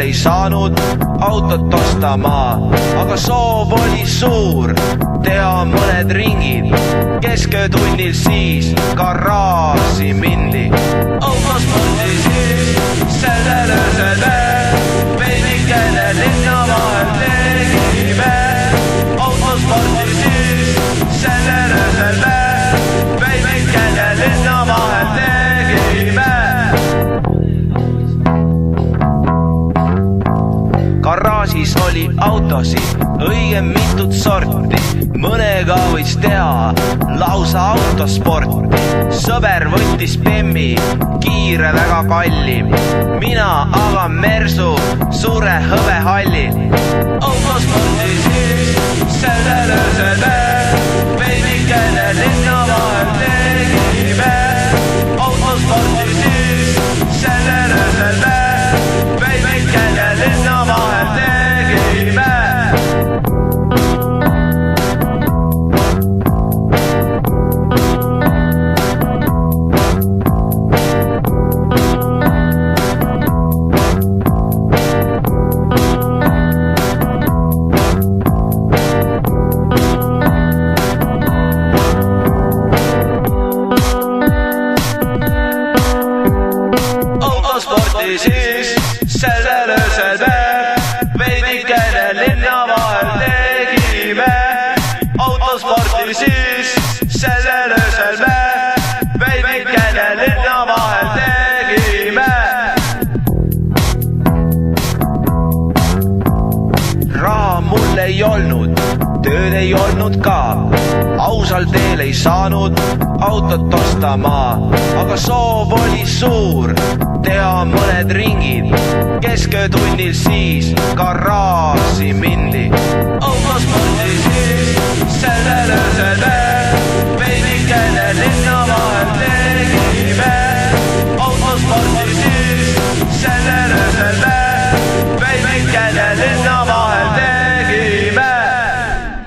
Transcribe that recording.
ei saanud autot ostama, aga soov oli suur teha mõned ringid. Kesköötunnil siis garaaži mindi. Autospordi siis sellel öösel veidikene linna vahel tegime. Autospordi siis sellel öösel veidikene linna vahel tegime. Garaažis oli autosid õigem mitut sorti, mõnega võis teha lausa autosporti. Sõber võttis Bemmi, kiire väga kalli, mina aga Mersu suure hõbehalli. Autosporti siis sellel öösel veidikene linna vahel tegime. Autosporti siis sellel öösel veidikene linna vahel tegime. Autosporti siis sellel öösel veidikene linna vahel tegime. Autosporti siis sellel öösel veidikene linna vahel tegime. Raha mul ei olnud, tööd ei olnud ka, ausal teel ei saanud autot ostama, aga soov oli suur teha mõned ringid. Kesköötunnil siis garaaži mindi. Autospordi siis sellel öösel